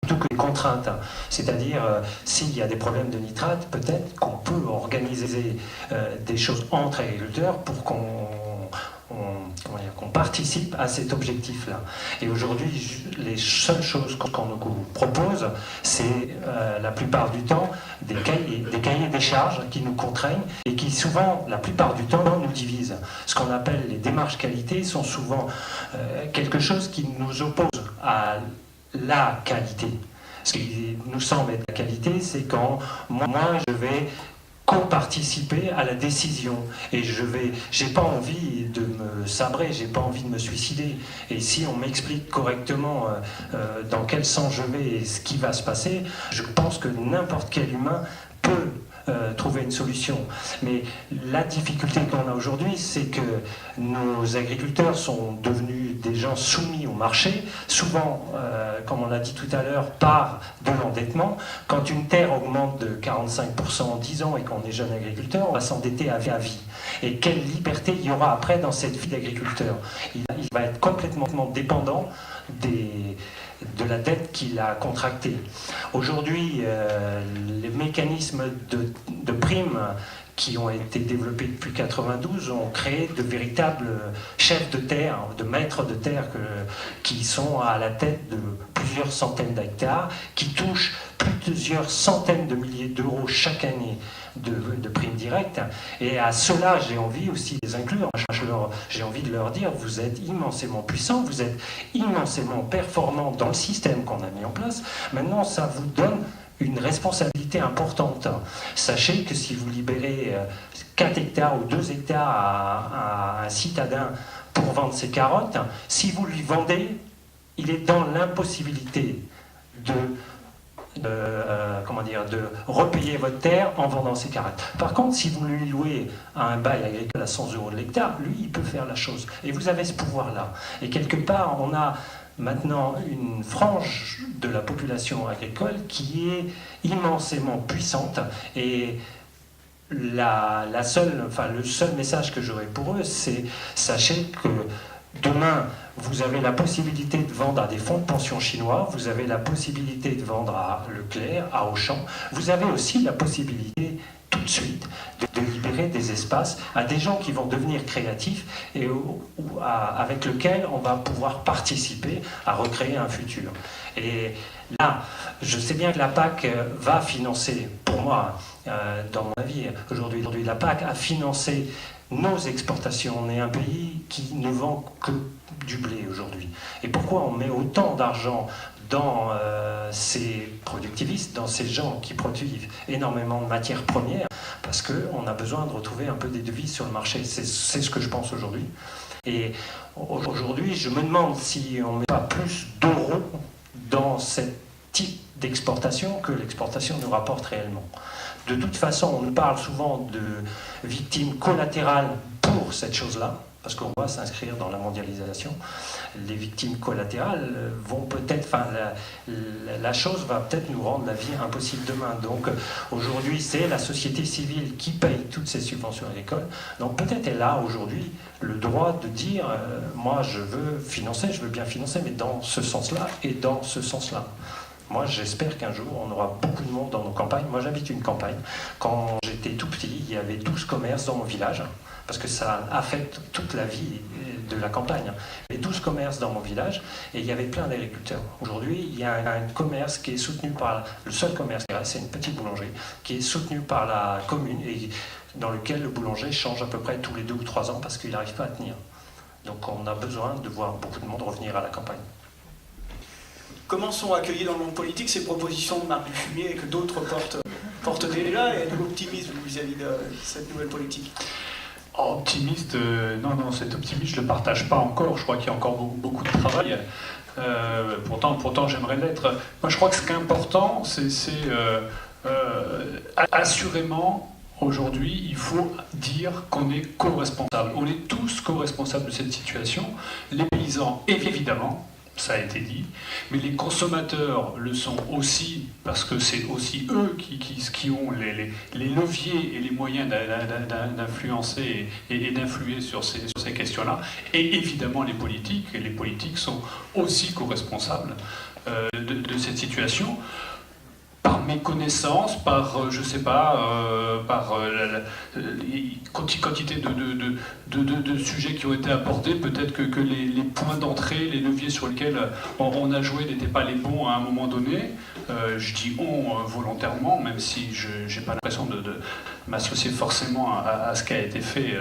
plutôt que des contraintes. C'est-à-dire, s'il y a des problèmes de nitrate, peut-être qu'on peut organiser des choses entre agriculteurs pour qu'on participe à cet objectif-là. Et aujourd'hui, les seules choses qu'on nous propose, c'est la plupart du temps des cahiers des charges qui nous contraignent et qui souvent, la plupart du temps, nous divisent. Ce qu'on appelle les démarches qualité sont souvent quelque chose qui nous oppose à la qualité. Ce qui nous semble être la qualité, c'est quand moi je vais co-participer à la décision et j'ai pas envie de me sabrer, j'ai pas envie de me suicider, et si on m'explique correctement dans quel sens je vais et ce qui va se passer, je pense que n'importe quel humain peut trouver une solution. Mais la difficulté qu'on a aujourd'hui, c'est que nos agriculteurs sont devenus des gens soumis au marché, souvent, comme on l'a dit tout à l'heure, par de l'endettement. Quand une terre augmente de 45% en 10 ans et qu'on est jeune agriculteur, on va s'endetter à vie. Et quelle liberté il y aura après dans cette vie d'agriculteur? Il va être complètement dépendant de la dette qu'il a contractée. Aujourd'hui, les mécanismes de primes qui ont été développés depuis 1992 ont créé de véritables chefs de terre, de maîtres de terre qui sont à la tête de plusieurs centaines d'hectares, qui touchent plusieurs centaines de milliers d'euros chaque année de primes directes. Et à cela, j'ai envie aussi de les inclure. J'ai envie de leur dire, vous êtes immensément puissants, vous êtes immensément performants dans le système qu'on a mis en place. Maintenant, ça vous donne une responsabilité importante. Sachez que si vous libérez 4 hectares ou 2 hectares à un citadin pour vendre ses carottes, si vous lui vendez, il est dans l'impossibilité de repayer votre terre en vendant ses carottes. Par contre, si vous lui louez à un bail agricole à 100 € de l'hectare, lui, il peut faire la chose. Et vous avez ce pouvoir-là. Et quelque part, on a maintenant une frange de la population agricole qui est immensément puissante. Et le seul message que j'aurais pour eux, c'est sachez que demain, vous avez la possibilité de vendre à des fonds de pension chinois, vous avez la possibilité de vendre à Leclerc, à Auchan, vous avez aussi la possibilité tout de suite de libérer des espaces à des gens qui vont devenir créatifs et avec lesquels on va pouvoir participer à recréer un futur. Et là, je sais bien que la PAC va financer, pour moi, dans mon avis, aujourd'hui la PAC a financé nos exportations. On est un pays qui ne vend que du blé aujourd'hui. Et pourquoi on met autant d'argent dans ces productivistes, dans ces gens qui produisent énormément de matières premières? Parce qu'on a besoin de retrouver un peu des devises sur le marché. C'est ce que je pense aujourd'hui. Et aujourd'hui, je me demande si on ne met pas plus d'euros dans ce type d'exportation que l'exportation nous rapporte réellement. De toute façon, on nous parle souvent de victimes collatérales pour cette chose-là, parce qu'on va s'inscrire dans la mondialisation. Les victimes collatérales vont peut-être, la chose va peut-être nous rendre la vie impossible demain. Donc aujourd'hui, c'est la société civile qui paye toutes ces subventions agricoles. Donc peut-être elle a aujourd'hui le droit de dire, moi je veux financer, je veux bien financer, mais dans ce sens-là et dans ce sens-là. Moi, j'espère qu'un jour, on aura beaucoup de monde dans nos campagnes. Moi, j'habite une campagne. Quand j'étais tout petit, il y avait 12 commerces dans mon village, parce que ça affecte toute la vie de la campagne. Il y avait 12 commerces dans mon village, et il y avait plein d'agriculteurs. Aujourd'hui, il y a un commerce qui est soutenu par... Le seul commerce qui reste, c'est une petite boulangerie, qui est soutenu par la commune, et dans lequel le boulanger change à peu près tous les 2 ou 3 ans, parce qu'il n'arrive pas à tenir. Donc, on a besoin de voir beaucoup de monde revenir à la campagne. Comment sont accueillies dans le monde politique ces propositions de Marc Dufumier et que d'autres portent déjà, et êtes-vous optimiste vis-à-vis de cette nouvelle politique? Optimiste, non, cet optimisme je ne le partage pas encore. Je crois qu'il y a encore beaucoup de travail. Pourtant j'aimerais l'être. Moi je crois que ce qui est important, c'est assurément, aujourd'hui, il faut dire qu'on est co-responsable. On est tous co-responsables de cette situation. Les paysans, évidemment, ça a été dit, mais les consommateurs le sont aussi, parce que c'est aussi eux qui ont les leviers et les moyens d'influencer et d'influer sur ces questions-là, et évidemment les politiques sont aussi co-responsables. de cette situation, par méconnaissance, par, je sais pas, par quantité de sujets qui ont été abordés, peut-être que les points d'entrée, les leviers sur lesquels on a joué n'étaient pas les bons à un moment donné. Je dis on volontairement, même si je n'ai pas l'impression de m'associer forcément à ce qui a été fait.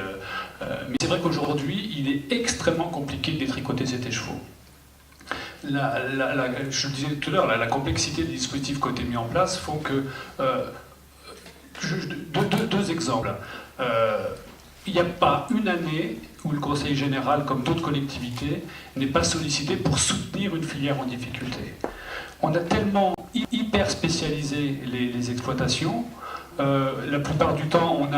Mais c'est vrai qu'aujourd'hui, il est extrêmement compliqué de détricoter cet écheveau. Je le disais tout à l'heure, la complexité des dispositifs qui ont été mis en place font que... deux exemples. Il n'y a pas une année où le Conseil général, comme d'autres collectivités, n'est pas sollicité pour soutenir une filière en difficulté. On a tellement hyper spécialisé les exploitations. La plupart du temps,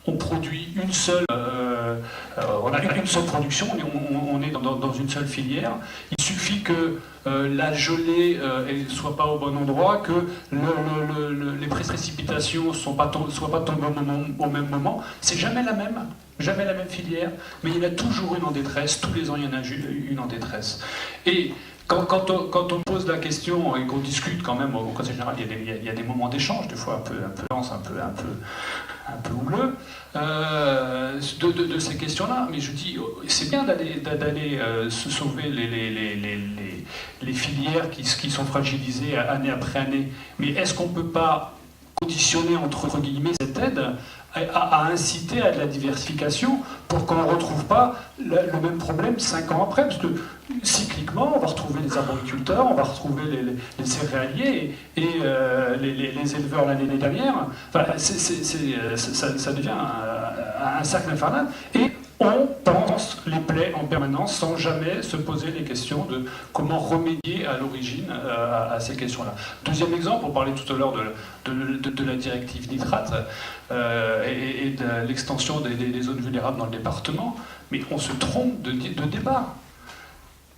on produit une seule... on a une seule production, on est dans une seule filière. Il suffit que la gelée ne soit pas au bon endroit, que les précipitations ne soient pas tombées au même moment. C'est jamais la même filière, mais il y en a toujours une en détresse. Tous les ans, il y en a une en détresse. Et quand on pose la question et qu'on discute quand même au Conseil général, il y a des moments d'échange, des fois un peu houleux, de ces questions-là. Mais je dis, c'est bien d'aller se sauver les filières qui sont fragilisées année après année. Mais est-ce qu'on ne peut pas conditionner, entre guillemets, cette aide à inciter à de la diversification pour qu'on ne retrouve pas le même problème 5 ans après? Parce que cycliquement, on va retrouver les arboriculteurs, on va retrouver les céréaliers et les éleveurs l'année dernière. Enfin, ça devient un cercle infernal. Et on pense les plaies en permanence sans jamais se poser les questions de comment remédier à l'origine à ces questions-là. Deuxième exemple, on parlait tout à l'heure de la directive nitrate et de l'extension des zones vulnérables dans le département, mais on se trompe de débat.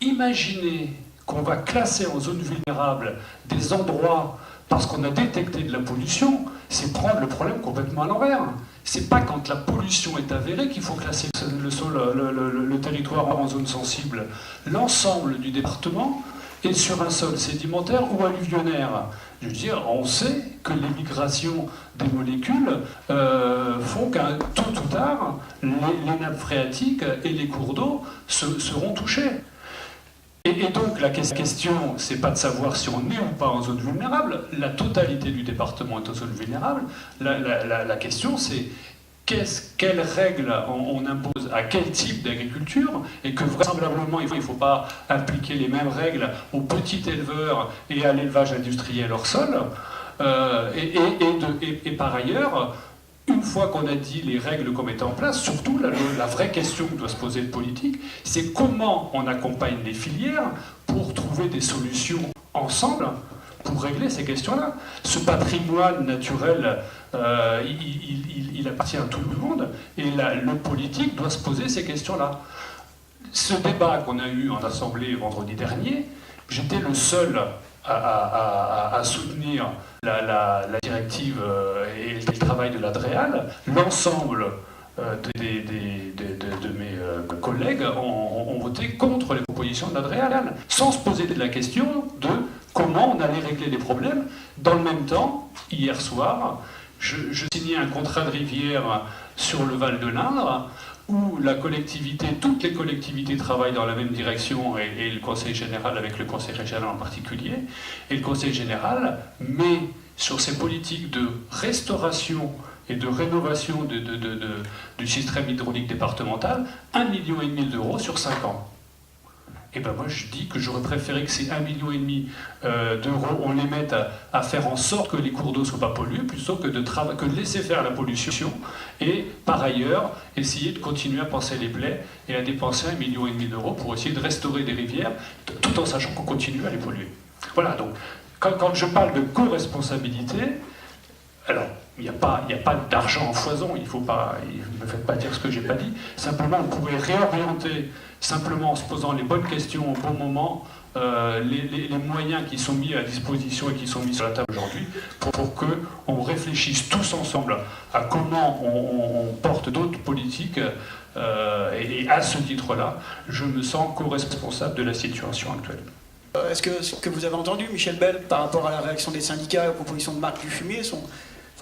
Imaginez qu'on va classer en zone vulnérable des endroits parce qu'on a détecté de la pollution, c'est prendre le problème complètement à l'envers. C'est pas quand la pollution est avérée qu'il faut classer le territoire en zone sensible. L'ensemble du département est sur un sol sédimentaire ou alluvionnaire. Je veux dire, on sait que les migrations des molécules font qu'un tôt ou tard, les nappes phréatiques et les cours d'eau seront touchés. Et donc la question, c'est pas de savoir si on est ou pas en zone vulnérable, la totalité du département est en zone vulnérable. La question, c'est quelles règles on impose à quel type d'agriculture, et que vraisemblablement il ne faut pas appliquer les mêmes règles aux petits éleveurs et à l'élevage industriel hors sol. Et par ailleurs, une fois qu'on a dit les règles qu'on mettait en place, surtout la vraie question que doit se poser le politique, c'est comment on accompagne les filières pour trouver des solutions ensemble pour régler ces questions-là. Ce patrimoine naturel, il appartient à tout le monde, et le politique doit se poser ces questions-là. Ce débat qu'on a eu en Assemblée vendredi dernier, j'étais le seul à soutenir la directive et le travail de l'ADREAL. L'ensemble de mes collègues ont voté contre les propositions de l'ADREAL, sans se poser la question de comment on allait régler les problèmes. Dans le même temps, hier soir, je signais un contrat de rivière sur le Val de l'Indre, où toutes les collectivités travaillent dans la même direction, et le Conseil général avec le Conseil régional en particulier. Et le Conseil général met sur ses politiques de restauration et de rénovation du système hydraulique départemental 1,5 million d'euros sur 5 ans. Et ben moi je dis que j'aurais préféré que ces 1,5 million d'euros, on les mette à faire en sorte que les cours d'eau ne soient pas pollués, plutôt que de laisser faire la pollution, et par ailleurs essayer de continuer à penser les plaies et à dépenser 1,5 million d'euros pour essayer de restaurer des rivières, tout en sachant qu'on continue à les polluer. Voilà, donc quand je parle de co-responsabilité, alors il n'y a pas d'argent en foison, ne me faites pas dire ce que je n'ai pas dit, simplement on pourrait réorienter, simplement en se posant les bonnes questions au bon moment, les moyens qui sont mis à disposition et qui sont mis sur la table aujourd'hui pour qu'on réfléchisse tous ensemble à comment on porte d'autres politiques, et à ce titre-là, je me sens co-responsable de la situation actuelle. Est-ce que ce que vous avez entendu, Michel Bell, par rapport à la réaction des syndicats et aux propositions de Marc Dufumier sont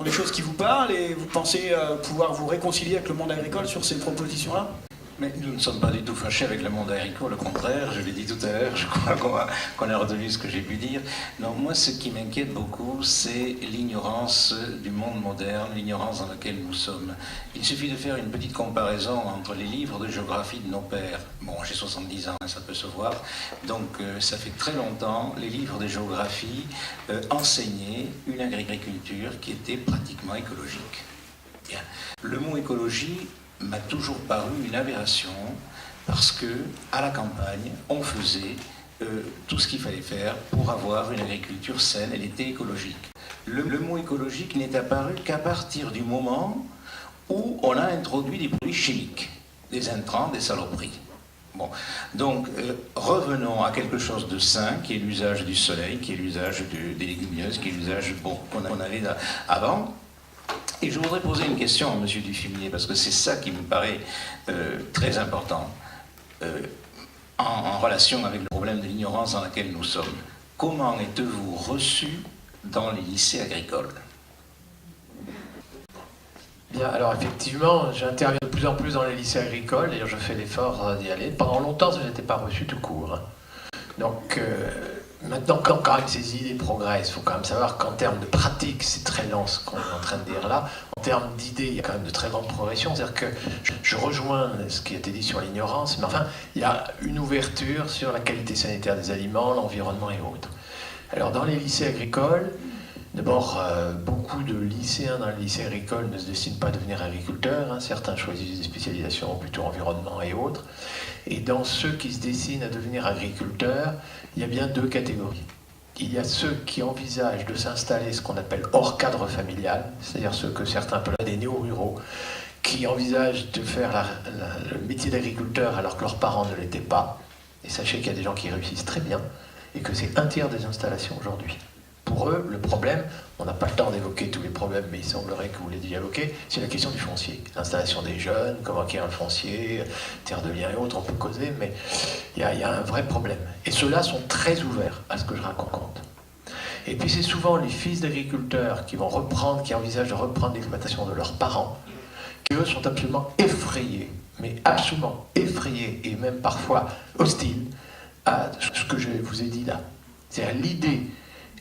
des choses qui vous parlent et vous pensez pouvoir vous réconcilier avec le monde agricole sur ces propositions-là? Mais nous ne sommes pas du tout fâchés avec le monde agricole, au contraire, je l'ai dit tout à l'heure, je crois qu'on a retenu ce que j'ai pu dire. Non, moi ce qui m'inquiète beaucoup, c'est l'ignorance du monde moderne, l'ignorance dans laquelle nous sommes. Il suffit de faire une petite comparaison entre les livres de géographie de nos pères. Bon, j'ai 70 ans, ça peut se voir, donc ça fait très longtemps, les livres de géographie enseignaient une agriculture qui était pratiquement écologique. Bien. Le mot écologie m'a toujours paru une aberration parce que à la campagne on faisait tout ce qu'il fallait faire pour avoir une agriculture saine, elle était écologique. Le mot écologique n'est apparu qu'à partir du moment où on a introduit des produits chimiques, des intrants, des saloperies. Bon, donc revenons à quelque chose de sain qui est l'usage du soleil, qui est l'usage des légumineuses, qui est l'usage qu'on avait avant. Et je voudrais poser une question à M. Dufumier, parce que c'est ça qui me paraît très important, en relation avec le problème de l'ignorance dans laquelle nous sommes. Comment êtes-vous reçu dans les lycées agricoles? Bien, alors effectivement, j'interviens de plus en plus dans les lycées agricoles, d'ailleurs je fais l'effort d'y aller. Pendant longtemps, je n'étais pas reçu tout court. Hein. Donc, maintenant, quand même ces idées progressent, il faut quand même savoir qu'en termes de pratique, c'est très lent ce qu'on est en train de dire là. En termes d'idées, il y a quand même de très grandes progressions. C'est-à-dire que je rejoins ce qui a été dit sur l'ignorance, mais enfin, il y a une ouverture sur la qualité sanitaire des aliments, l'environnement et autres. Alors, dans les lycées agricoles, d'abord, beaucoup de lycéens dans les lycées agricoles ne se destinent pas à devenir agriculteurs. Hein. Certains choisissent des spécialisations plutôt environnement et autres. Et dans ceux qui se destinent à devenir agriculteurs, il y a bien deux catégories. Il y a ceux qui envisagent de s'installer ce qu'on appelle hors cadre familial, c'est-à-dire ceux que certains appellent des néo-ruraux, qui envisagent de faire le métier d'agriculteur alors que leurs parents ne l'étaient pas. Et sachez qu'il y a des gens qui réussissent très bien et que c'est un tiers des installations aujourd'hui. Pour eux, le problème, on n'a pas le temps d'évoquer tous les problèmes, mais il semblerait que vous l'ayez évoqué, c'est la question du foncier. L'installation des jeunes, comment acquérir le foncier, terre de liens et autres, on peut causer, mais il y a un vrai problème. Et ceux-là sont très ouverts à ce que je raconte. Et puis c'est souvent les fils d'agriculteurs qui envisagent de reprendre l'exploitation de leurs parents, qui eux sont absolument effrayés, mais absolument effrayés, et même parfois hostiles à ce que je vous ai dit là. C'est-à-dire l'idée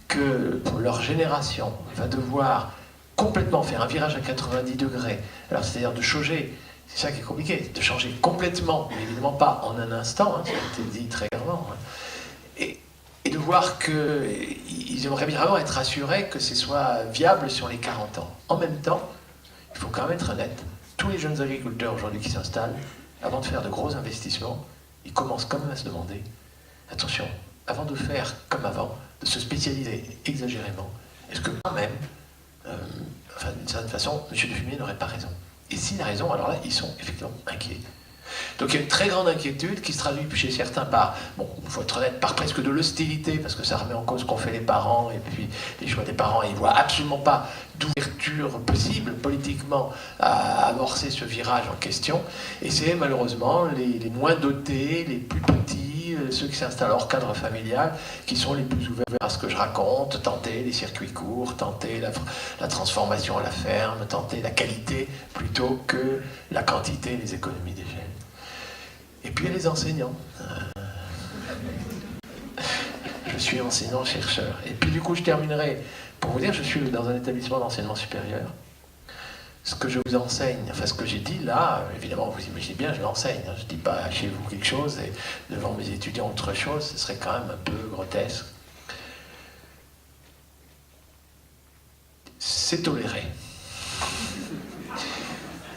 que pour leur génération va devoir complètement faire un virage à 90 degrés, alors c'est-à-dire de changer, c'est ça qui est compliqué, de changer complètement, mais évidemment pas en un instant, hein, ça a été dit très clairement, hein, et de voir qu'ils aimeraient bien vraiment être assurés que ce soit viable sur les 40 ans. En même temps, il faut quand même être honnête, tous les jeunes agriculteurs aujourd'hui qui s'installent, avant de faire de gros investissements, ils commencent quand même à se demander, attention, avant de faire comme avant, de se spécialiser exagérément, est-ce que quand même, d'une certaine façon, M. Dufumier n'aurait pas raison? Et s'il a raison, alors là, ils sont effectivement inquiets. Donc il y a une très grande inquiétude qui se traduit chez certains par, bon, il faut être honnête, par presque de l'hostilité, parce que ça remet en cause ce qu'ont fait les parents, et puis les choix des parents, ils ne voient absolument pas d'ouverture possible politiquement à amorcer ce virage en question. Et c'est malheureusement les moins dotés, les plus petits, ceux qui s'installent hors cadre familial, qui sont les plus ouverts à ce que je raconte, tenter les circuits courts, tenter la transformation à la ferme, tenter la qualité plutôt que la quantité, les économies d'échelle. Et puis il y a les enseignants. Je suis enseignant-chercheur. Et puis du coup, je terminerai pour vous dire, je suis dans un établissement d'enseignement supérieur. Ce que je vous enseigne, enfin ce que j'ai dit là, évidemment, vous imaginez bien, je l'enseigne. Je ne dis pas chez vous quelque chose et devant mes étudiants autre chose, ce serait quand même un peu grotesque. C'est toléré.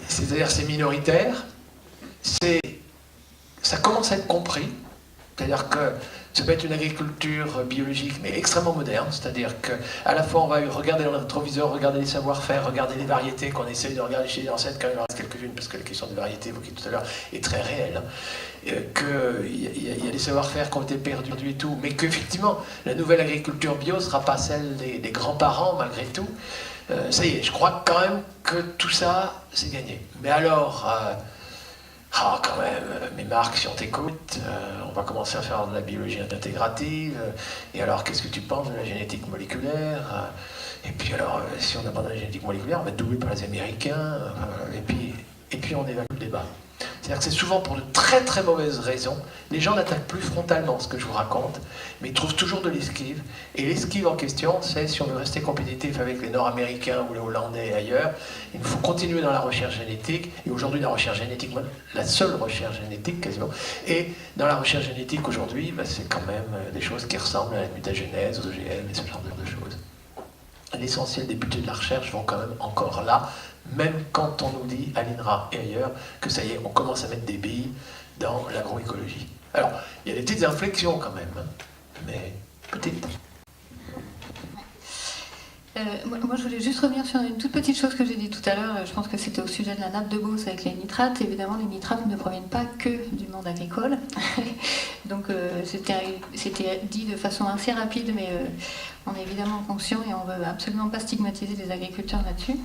C'est-à-dire c'est minoritaire, ça commence à être compris, c'est-à-dire que ça peut être une agriculture biologique, mais extrêmement moderne, c'est-à-dire qu'à la fois on va regarder dans le rétroviseur, regarder les savoir-faire, regarder les variétés qu'on essaye de regarder chez les ancêtres, quand il en reste quelques-unes, parce que la question des variétés évoquée tout à l'heure est très réelle, hein, qu'il y a des savoir-faire qui ont été perdus et tout, mais qu'effectivement, la nouvelle agriculture bio ne sera pas celle des grands-parents, malgré tout. Ça y est, je crois quand même que tout ça, c'est gagné. Mais alors, Ah, quand même, mais Marc, si on t'écoute, on va commencer à faire de la biologie intégrative, et alors qu'est-ce que tu penses de la génétique moléculaire? Et puis alors, si on abandonne la génétique moléculaire, on va être doublé par les Américains, et puis on évacue le débat. C'est-à-dire que c'est souvent pour de très très mauvaises raisons. Les gens n'attaquent plus frontalement ce que je vous raconte, mais ils trouvent toujours de l'esquive. Et l'esquive en question, c'est si on veut rester compétitif avec les Nord-Américains ou les Hollandais et ailleurs, il faut continuer dans la recherche génétique. Et aujourd'hui, la recherche génétique, la seule recherche génétique quasiment, et dans la recherche génétique aujourd'hui, c'est quand même des choses qui ressemblent à la mutagénèse, aux OGM et ce genre de choses. L'essentiel des budgets de la recherche vont quand même encore là, même quand on nous dit à l'INRA et ailleurs que ça y est, on commence à mettre des billes dans l'agroécologie. Alors, il y a des petites inflexions quand même, hein, mais petites. Moi, je voulais juste revenir sur une toute petite chose que j'ai dit tout à l'heure. Je pense que c'était au sujet de la nappe de Gauss avec les nitrates. Évidemment, les nitrates ne proviennent pas que du monde agricole. Donc, c'était dit de façon assez rapide, mais on est évidemment conscient et on ne veut absolument pas stigmatiser les agriculteurs là-dessus.